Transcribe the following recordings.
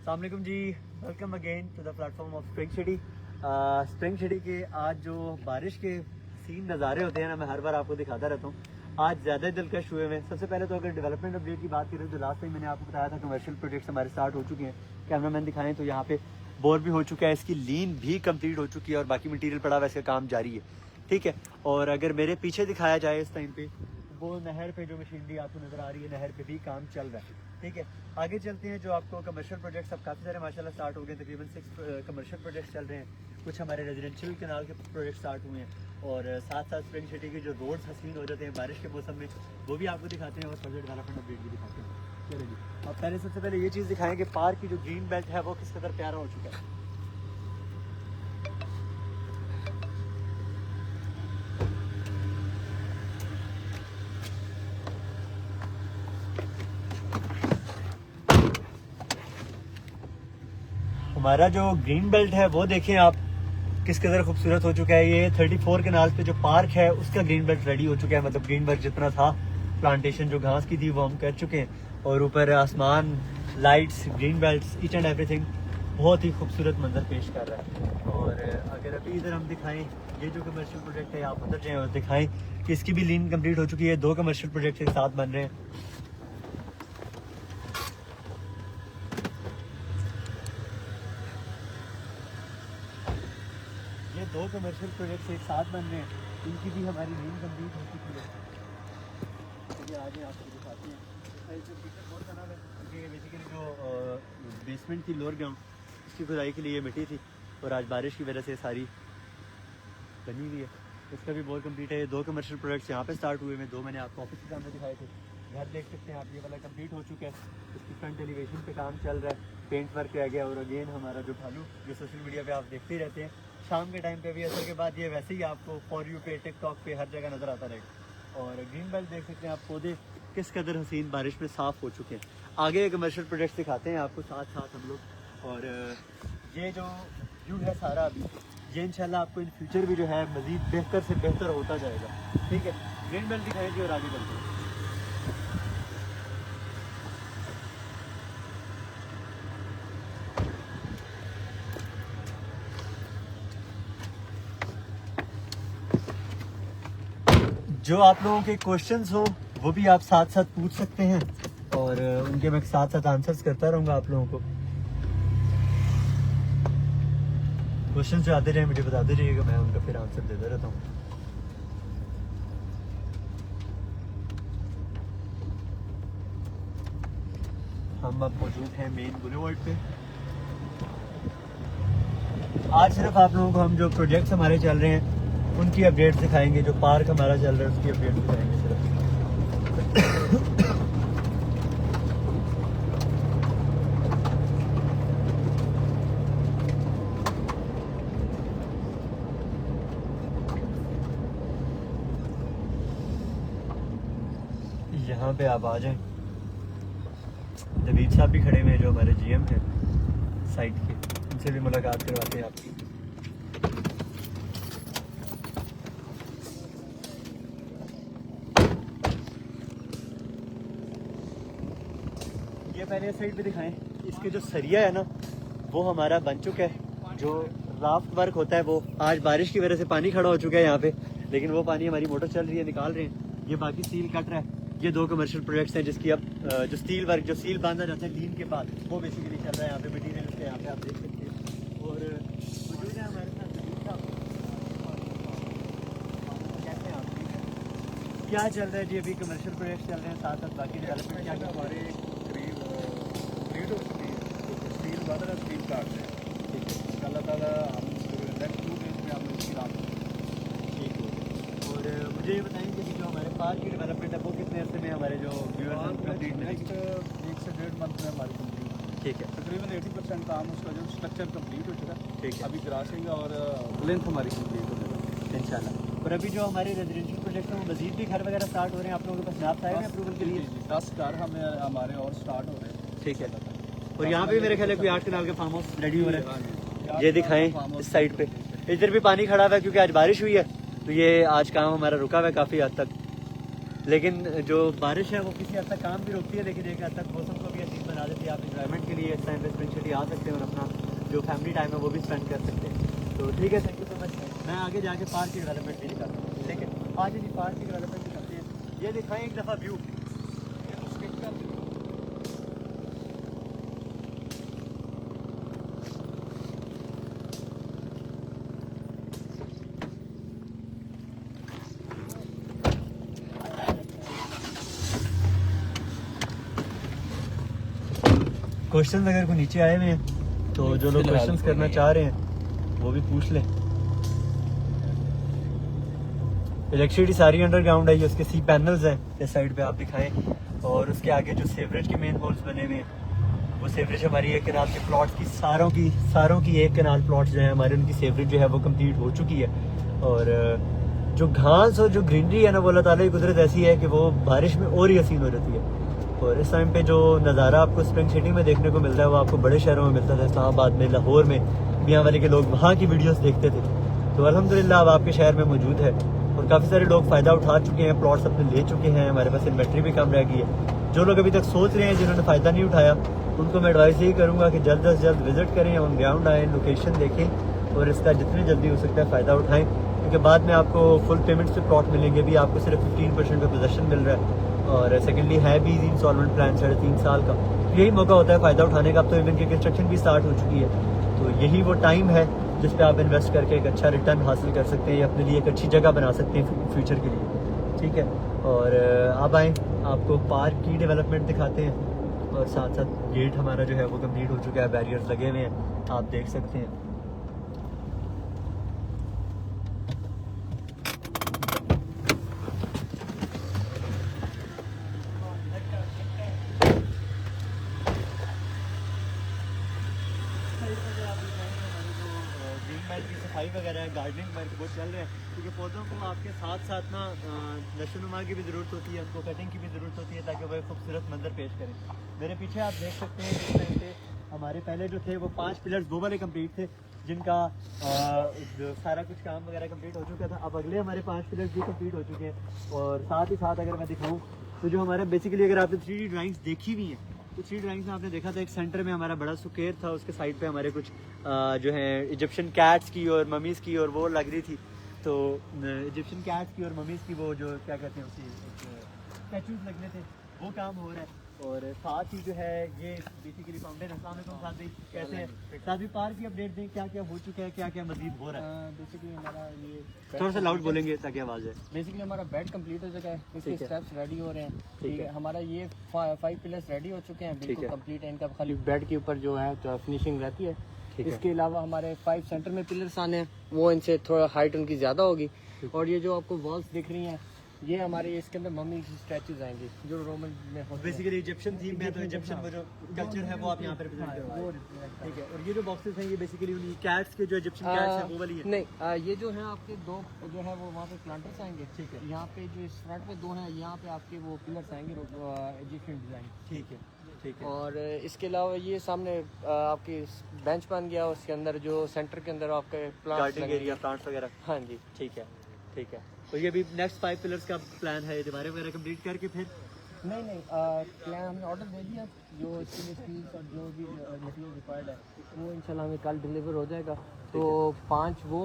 अस्सलाम वालेकुम जी, welcome again to the platform of Spring City. Spring City के आज जो बारिश के सीन नज़ारे होते हैं ना, मैं हर बार आपको दिखाता रहता हूँ। आज ज़्यादा दिलकश हुए हैं। सबसे पहले तो अगर डेवलपमेंट अपडेट की बात करें तो लास्ट टाइम मैंने आपको बताया था कमर्शियल प्रोजेक्ट्स हमारे स्टार्ट हो चुके हैं। कैमरामैन दिखाएं तो यहाँ पे बोर भी हो चुका है, इसकी लीन भी कंप्लीट हो चुकी है और बाकी मटीरियल पड़ा हुआ है, इसका काम जारी है। ठीक है, और अगर मेरे पीछे दिखाया जाए इस टाइम पे वो नहर पे जो मशीनरी आपको नज़र आ रही है, नहर पे भी काम चल रहा है। ठीक है, आगे चलते हैं। जो आपको कमर्शियल प्रोजेक्ट्स अब काफ़ी सारे माशाल्लाह स्टार्ट हो गए, तकरीबन 6 कमर्शियल प्रोजेक्ट्स चल रहे हैं। कुछ हमारे रेजिडेंशियल कैनाल के प्रोजेक्ट स्टार्ट हुए हैं और साथ साथ स्प्रिंग सिटी के जो रोड्स हसीन हो जाते हैं बारिश के मौसम में, वो भी आपको दिखाते हैं और फर्दर डेवलपमेंट अपडेट भी दिखाते हैं। चलिए जी, अब पहले सबसे पहले ये चीज़ दिखाएं कि पार्क की जो ग्रीन बेल्ट है वो किस कदर प्यारा हो चुका है। हमारा जो ग्रीन बेल्ट है वो देखें आप किस कदर खूबसूरत हो चुका है। ये 34 कैनाल पे जो पार्क है उसका ग्रीन बेल्ट रेडी हो चुका है। मतलब ग्रीन बेल्ट जितना था, प्लांटेशन जो घास की थी वो हम कर चुके हैं और ऊपर आसमान, lights, green belts, each and everything बहुत ही खूबसूरत मंजर पेश कर रहा है। और अगर अभी इधर हम दिखाएं, ये जो कमर्शियल प्रोजेक्ट है आप उधर जाएँ और दिखाएं कि इसकी भी लीन कंप्लीट हो चुकी है। 2 कमर्शियल प्रोजेक्ट एक साथ बन रहे हैं। ये 2 कमर्शियल प्रोजेक्ट्स एक साथ बन रहे हैं, इनकी भी हमारी लीन कंप्लीट हो चुकी है। चलिए आगे आपको दिखाते हैं। बेसिकली जो बेसमेंट थी लोअर ग्राउंड, इसकी खुदाई के लिए ये मिट्टी थी और आज बारिश की वजह से सारी बनी हुई है। इसका भी बहुत कंप्लीट है। ये 2 कमर्शियल प्रोजेक्ट्स यहाँ पे स्टार्ट हुए हैं। 2 मैंने आपको ऑफिस के सामने दिखाए थे। घर देख सकते हैं आप, ये वाला कंप्लीट हो चुका है। इसकी फ्रंट एलिवेशन पे काम चल रहा है, पेंट वर्क रह गया। और अगेन हमारा जो भालू जो सोशल मीडिया पे आप देखते ही रहते हैं, शाम के टाइम पे भी, असर के बाद ये वैसे ही आपको फॉर यू पे, टिकटॉक पे हर जगह नज़र आता रहेगा। और ग्रीन बेल्ट देख सकते हैं आप, पौधे किस कदर हसीन बारिश में साफ़ हो चुके हैं। आगे कमर्शियल प्रोजेक्ट्स दिखाते हैं आपको साथ साथ हम लोग। और ये जो व्यू है सारा अभी, ये इंशाल्लाह आपको इन फ्यूचर भी जो है मज़ीद बेहतर से बेहतर होता जाएगा। ठीक है, ग्रीन बेल्ट दिखाएंगे और आगे चलते हैं। जो आप लोगों के क्वेश्चंस हो वो भी आप साथ साथ पूछ सकते हैं और उनके मैं साथ साथ आंसर्स करता रहूँगा आप लोगों को। क्वेश्चंस जो आते जाए मुझे बताते जाइएगा, मैं उनका फिर आंसर देता रहता हूँ। हम अब मौजूद हैं मेन बुलेवर्ड पे। आज सिर्फ आप लोगों को हम जो प्रोजेक्ट्स हमारे चल रहे हैं उनकी अपडेट दिखाएंगे। जो पार्क हमारा चल रहा है उसकी अपडेट दिखाएंगे सिर्फ। यहाँ पे आप आ जाएं। नवीद साहब भी खड़े हुए हैं जो हमारे जीएम थे साइट के, उनसे भी मुलाकात करवाते हैं आपकी। ये पहले साइड पे दिखाएं। इसके जो सरिया है ना वो हमारा बन चुका है। जो राफ्ट वर्क होता है वो आज बारिश की वजह से पानी खड़ा हो चुका है यहाँ पे, लेकिन वो पानी हमारी मोटर चल रही है, निकाल रहे हैं। ये बाकी सील कट रहा है। ये 2 कमर्शियल प्रोजेक्ट्स हैं जिसकी अब जो स्टील वर्क, जो सील बांधा जाता है लीन के बाद, वो बेसिकली चल रहा है यहाँ पे। मटीरियल उसके यहाँ पे आप देख सकते हैं। और मौजूद है हमारे साथ क्या चल रहा है जी। अभी कमर्शियल प्रोजेक्ट चल रहे हैं, साथ साथ बाकी डेवलपमेंट क्या हमारे करीब स्टील बन रहा है, स्टील काट रहे हैं। अल्लाह ताला हम नेक्स्ट 2 डेज में हम इसकी रात ठीक हो। और मुझे ये बताएं कि जो हमारे पार्क की डेवलपमेंट है वो कितने अर्से में हमारे जो व्यूअर्स कंप्लीट नेक्स्ट 1 से 1.5 मंथ में हमारी कंप्लीट। ठीक है, तकरीबन 80% काम उसका जो स्ट्रक्चर कंप्लीट हो चुका है। ठीक है, अभी ग्रासिंग और लेंथ हमारी कंप्लीट हो जाएगा इंशाल्लाह। और अभी जो हमारे रेजिडेंशियल प्रोजेक्ट हैं वो मजीद भी घर वगैरह स्टार्ट हो रहे हैं। आप लोगों के पास नाप आए हैं अप्रूवल के लिए? 10 घर हमें हमारे और स्टार्ट हो रहे हैं। ठीक है, और यहाँ पे मेरे ख्याल है कोई 8 कनाल का फार्म हाउस रेडी हो रहा है। ये दिखाएं इस साइड पे, इधर भी पानी खड़ा हुआ है क्योंकि आज बारिश हुई है, तो ये आज काम हमारा रुका हुआ है काफ़ी हद तक। लेकिन जो बारिश है वो किसी हद तक काम भी रोकती है, लेकिन एक हद तक मौसम को भी अजीब बना देती है। आप एनवायरनमेंट के लिए इस टाइम पे स्प्रिंग सिटी आ सकते हैं और अपना जो फैमिली टाइम है वो भी स्पेंड कर सकते हैं। तो ठीक है, थैंक यू सो मच। मैं आगे जाके पार्क की डेवलपमेंट भी दिखाता हूँ, ठीक है। आगे जी पार्क की डेवलपमेंट दिखाते हैं, ये दिखाएं एक दफ़ा व्यू। क्वेश्चन अगर कोई नीचे आए हुए हैं तो जो लोग क्वेश्चंस करना चाह रहे हैं वो भी पूछ लें। इलेक्ट्रिसिटी सारी अंडरग्राउंड है, ये उसके सी पैनल्स हैं इस साइड पे आप दिखाएं, और उसके आगे जो सेवरेज के मेन होल्स बने हुए हैं वो सेवरेज हमारी एक कनाल के प्लॉट्स की सारों की एक कनाल प्लॉट्स जो है हमारे, उनकी सेवरेज जो है वो कंप्लीट हो चुकी है। और जो घास और जो ग्रीनरी है ना, वो अल्लाह ताला की कुदरत ऐसी है कि वो बारिश में और ही हसीन हो जाती है। और इस टाइम पे जो नज़ारा आपको स्प्रिंग सिटी में देखने को मिलता है वो आपको बड़े शहरों में मिलता था, इस्लामाबाद में, लाहौर में, मियाँ वाली के लोग वहाँ की वीडियोस देखते थे। तो अल्हम्दुलिल्लाह अब आपके शहर में मौजूद है और काफ़ी सारे लोग फ़ायदा उठा चुके हैं, प्लॉट्स अपने ले चुके हैं, हमारे पास इन्वेंट्री भी कम रह गई है। जो लोग अभी तक सोच रहे हैं, जिन्होंने फ़ायदा नहीं उठाया, उनको मैं एडवाइस यही करूँगा कि जल्द से जल्द विजिट करें, ऑन ग्राउंड आएँ, लोकेशन देखें और इसका जितनी जल्दी हो सकता है फ़ायदा उठाएँ, क्योंकि बाद में आपको फुल पेमेंट से प्लॉट मिलेंगे भी, आपको सिर्फ 15% का पोजेसन मिल रहा है। और सेकेंडली है भी इंस्टॉलमेंट प्लान 3.5 साल का, यही मौका होता है फ़ायदा उठाने का। अब तो इवन की कंस्ट्रक्शन भी स्टार्ट हो चुकी है, तो यही वो टाइम है जिस पे आप इन्वेस्ट करके एक अच्छा रिटर्न हासिल कर सकते हैं या अपने लिए एक अच्छी जगह बना सकते हैं फ्यूचर के लिए, ठीक है। और अब आएँ आपको पार्क की डेवलपमेंट दिखाते हैं, और साथ साथ गेट हमारा जो है वो कम्प्लीट हो चुका है, बैरियर्स लगे हुए हैं, आप देख सकते हैं। की सफाई वगैरह है, गार्डनिंग वर्क बहुत चल रहा है, क्योंकि पौधों को आपके साथ साथ ना नशोनुमा की भी ज़रूरत होती है, उनको कटिंग की भी ज़रूरत होती है ताकि वह खूबसूरत मंजर पेश करें। मेरे पीछे आप देख सकते हैं इस टाइम पे हमारे पहले जो थे वो 5 पिलर्स वो वाले कंप्लीट थे, जिनका जो सारा कुछ काम वगैरह कंप्लीट हो चुका था। अब अगले हमारे 5 पिलर्स भी कंप्लीट हो चुके हैं। और साथ ही साथ अगर मैं दिखाऊँ तो जो हमारे बेसिकली अगर आपने 3D ड्राइंग्स देखी हुई हैं तो 3D ड्राइंग्स में आपने देखा था एक सेंटर में हमारा बड़ा सुकेर था, उसके साइड पे हमारे कुछ जो है इजिप्शियन कैट्स की और ममीज़ की और वो लग रही थी। तो इजिप्शियन कैट्स की और ममीज़ की वो जो क्या कहते हैं उसी स्टैचूज लगने थे, वो काम हो रहा है। और साथ ही जो है ये बेसिकली फाउंटेन। अस्सलाम वालेकुम साथ भाई, कैसे हैं? साथ भी पार्क की अपडेट दें, क्या क्या हो चुका है, क्या क्या मजीद हो रहा है। बेसिकली हमारा ये थोड़ा सा लाउड बोलेंगे ताकि आवाज़ है। बेसिकली हमारा बेड कंप्लीट हो चुका है, इसके ठीक है। स्टेप्स रेडी हो रहे हैं, ठीक ठीक है। है। हमारा ये 5 पिलर्स रेडी हो चुके हैं, ठीक बिल्कुल है। कंप्लीट है। इनका खाली बेड के ऊपर जो है तो फिनिशिंग रहती है। ठीक है। इसके अलावा हमारे 5 सेंटर में पिलर्स आने हैं, वो इनसे थोड़ा हाइट उनकी ज़्यादा होगी। और ये जो आपको वॉल्स दिख रही हैं, ये हमारे इसके अंदर मम्मी की स्टैचूज आएंगी जो रोमन में होते हैं। बेसिकली इजिप्शियन थीम में, तो इजिप्शियन वो जो कल्चर है वो आप यहाँ पे रिप्रेजेंट कर रहे हैं, ठीक है। और ये जो बॉक्सेस हैं ये बेसिकली उन्हीं कैट्स के जो इजिप्शियन कैट्स हैं वो वाली है। नहीं, ये जो है आपके 2 जो है वो वहाँ पे प्लांटर्स आएंगे, ठीक है। यहाँ पे जो इस फ्रंट में 2 हैं, यहाँ पे आपके वो पिलर्स आएंगे इजिप्शियन डिज़ाइन, ठीक है, ठीक है। और इसके अलावा ये सामने आपकी बेंच बन गया, उसके अंदर जो सेंटर के अंदर आपके प्लांट्स गार्डनिंग एरिया, प्लांट्स वगैरह, हाँ जी, ठीक है, ठीक है। तो ये भी नेक्स्ट 5 पिलर्स का प्लान है, दीवारें वगैरह कंप्लीट करके फिर नहीं प्लान हमने ऑर्डर दे दिया, जो इसके लिए स्टील्स और जो भी मटेरियल रिक्वायर्ड है वो इंशाल्लाह हमें कल डिलीवर हो जाएगा। तो 5 वो,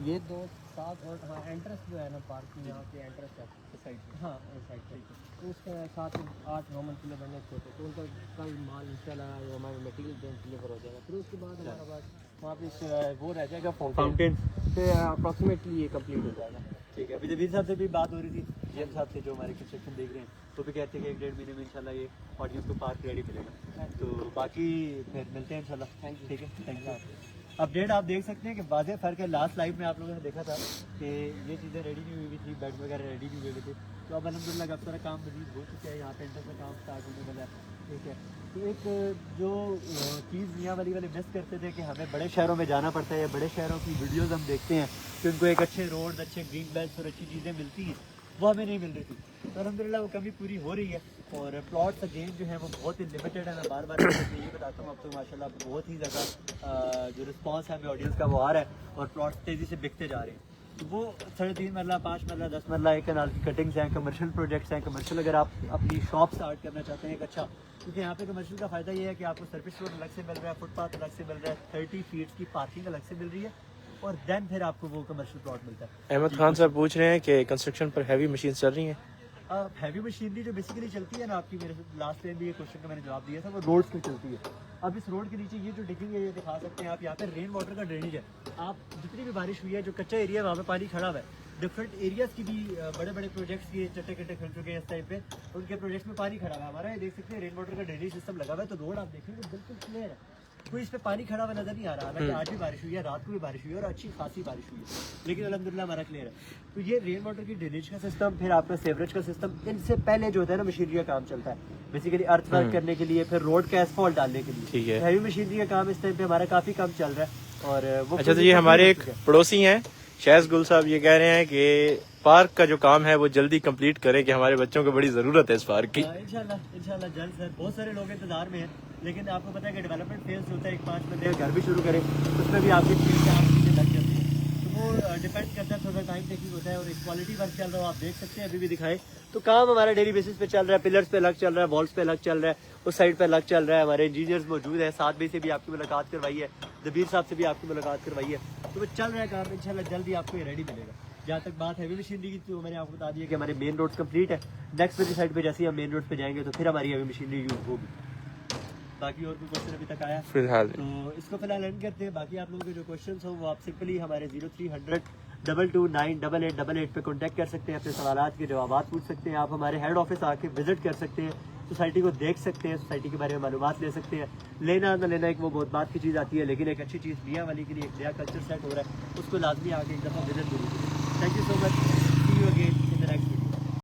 ये 2 7 और हाँ एंट्रेंस जो है ना पार्क में, यहाँ पे एंट्रेंस है साइड, हाँ साइड पे, तो उसके साथ 8 रोमन पिलर बनने छोटे, तो उनका कल माल इंशाल्लाह हमारे मटेरियल डिलीवर हो जाएगा। फिर उसके बाद हमारे पास वहाँ पे वो रह जाएगा फाउंटेन, फिर अप्रॉक्सीमेटली ये कंप्लीट हो जाएगा। ठीक है। अभी जबीर साहब से भी बात हो रही थी, जीएम साहब से जो हमारे कंस्ट्रक्शन देख रहे हैं, वो भी कहते हैं कि 1-1.5 महीने में इंशाल्लाह ये ऑडियंस को पार्क रेडी मिलेगा। तो बाकी फिर मिलते हैं इंशाल्लाह, थैंक यू, ठीक है, थैंक यू। अपडेट आप देख सकते हैं कि वाज़ेह फ़र्क है। लास्ट लाइव में आप लोगों ने देखा था कि ये चीज़ें रेडी नहीं हुई थी, बेड वगैरह रेडी नहीं हुए थे, तो अब अल्हम्दुलिल्लाह अब सारा काम मजीद हो चुका है, यहाँ पे इंटर का काम स्टार्ट होने वाला है, ठीक है। तो एक जो चीज़ मियाँ वाली वाले मिस करते थे कि हमें बड़े शहरों में जाना पड़ता है या बड़े शहरों की वीडियोस हम देखते हैं कि उनको एक अच्छे रोड, अच्छे ग्रीन बेल्ट और अच्छी चीज़ें मिलती हैं, वो हमें नहीं मिल रही थी। तो अल्हम्दुलिल्लाह वो कमी पूरी हो रही है। और प्लॉट्स अगेन जो है वो बहुत ही लिमिटेड है। मैं बार बार ये बताता हूँ, अब तो माशाल्लाह बहुत ही ज़्यादा जो रिस्पांस है हमें ऑडियंस का वो आ रहा है और प्लॉट्स तेज़ी से बिकते जा रहे हैं। तो वो 3.5 मरला 5 मरला 10 मरला एक कनाल की कटिंग्स हैं, कमर्शियल प्रोजेक्ट्स हैं। कमर्शियल अगर आप अपनी शॉप स्टार्ट करना चाहते हैं एक अच्छा, क्योंकि यहाँ पे कमर्शियल का फ़ायदा ये है कि आपको सर्विस रोड अलग से मिल रहा है, फुटपाथ अलग से मिल रहा है, 30 फीट की पार्किंग अलग से मिल रही है, और देन फिर आपको वो कमर्शियल प्लॉट मिलता है। अहमद खान साहब पूछ रहे हैं कि कंस्ट्रक्शन पर हैवी मशीन चल रही हैं। हैवी मशीनरी जो बेसिकली चलती है ना आपकी, मेरे लास्ट टाइम भी ये क्वेश्चन का मैंने जवाब दिया था, वो रोड्स पे चलती है। अब इस रोड के नीचे ये जो डिगिंग है ये दिखा सकते हैं आप, यहाँ पे रेन वाटर का ड्रेनेज है। आप जितनी भी बारिश हुई है, जो कच्चा एरिया है वहाँ पे पानी खड़ा हुआ है। डिफरेंट एरियाज की भी बड़े बड़े प्रोजेक्ट्स के चट्टे कट्टे खुल चुके हैं इस टाइम पे, उनके प्रोजेक्ट्स में पानी खड़ा हुआ है। हमारा ये देख सकते हैं रेन वाटर का ड्रेनेज सिस्टम लगा हुआ है, तो रोड आप देखेंगे बिल्कुल क्लियर है, कोई इस पे पानी खड़ा हुआ नजर नहीं आ रहा। हालांकि आज भी बारिश हुई है, रात को भी बारिश हुई है और अच्छी खासी बारिश हुई है, लेकिन अल्हम्दुलिल्लाह हमारा क्लियर है। तो ये रेन वाटर की ड्रेनेज का सिस्टम, फिर आपका सेवरेज का सिस्टम, इनसे पहले जो होता है ना मशीनरी का काम चलता है बेसिकली अर्थ वर्क करने के लिए, फिर रोड का एसफॉल्ट डालने के लिए। ठीक है। हैवी मशीनरी का काम इस टाइम पे हमारा काफी कम चल रहा है। और वो अच्छा, तो ये हमारे एक पड़ोसी हैं शहज गुल साहब, ये कह रहे हैं कि पार्क का जो काम है वो जल्दी कंप्लीट करें कि हमारे बच्चों को बड़ी जरूरत है इस पार्क की। इंशाल्लाह जल्द सर, बहुत सारे लोग इंतजार में हैं, लेकिन आपको पता है कि डेवलपमेंट फेज होता है, 1-5 बंदे घर भी शुरू करें, उसमें भी आपकी चीज़ें लग जाती है, तो वो डिपेंड करता है, थोड़ा टाइम टेकिंग होता है। और एक क्वालिटी वर्क चल रहा है, आप देख सकते हैं अभी भी दिखाएं, तो काम हमारा डेली बेसिस पे चल रहा है। पिलर्स पे अलग चल रहा है, वॉल्स पे अलग चल रहा है, उस साइड पे अलग चल रहा है। हमारे इंजीनियर्स मौजूद हैं, 7 बजे से भी आपकी मुलाकात करवाई है, दबीर साहब से भी आपकी मुलाकात करवाई है, तो वो चल रहा है काम। इंशाल्लाह जल्दी आपको ये रेडी मिलेगा। जहाँ तक बात हैवी मशीनरी की, तो मैंने आपको बता दिया कि हमारे मेन रोड्स कंप्लीट है। नेक्स्ट वाली साइड पे जैसे ही हम मेन रोड पे जाएंगे तो फिर हमारी हैवी मशीनरी यूज होगी। बाकी और कोई क्वेश्चन अभी तक आया फिलहाल तो इसको फिलहाल एंड करते हैं। बाकी आप लोगों के जो क्वेश्चन हो वो आप सिंपली हमारे 0300 2298888 पे कॉन्टैक्ट कर सकते हैं, अपने सवालात के जवाब पूछ सकते हैं। आप हमारे हेड ऑफिस आके विजिट कर सकते हैं, सोसाइटी को देख सकते हैं, सोसाइटी के बारे में मालूमात ले सकते हैं। लेना ना लेना एक वो बहुत बात की चीज़ आती है, लेकिन एक अच्छी चीज़ मियाँ वाली के लिए एक नया कल्चर सेट हो रहा है, उसको लाजमी आके एक दफ़ा विजिट जरूर करें। Thank you so much.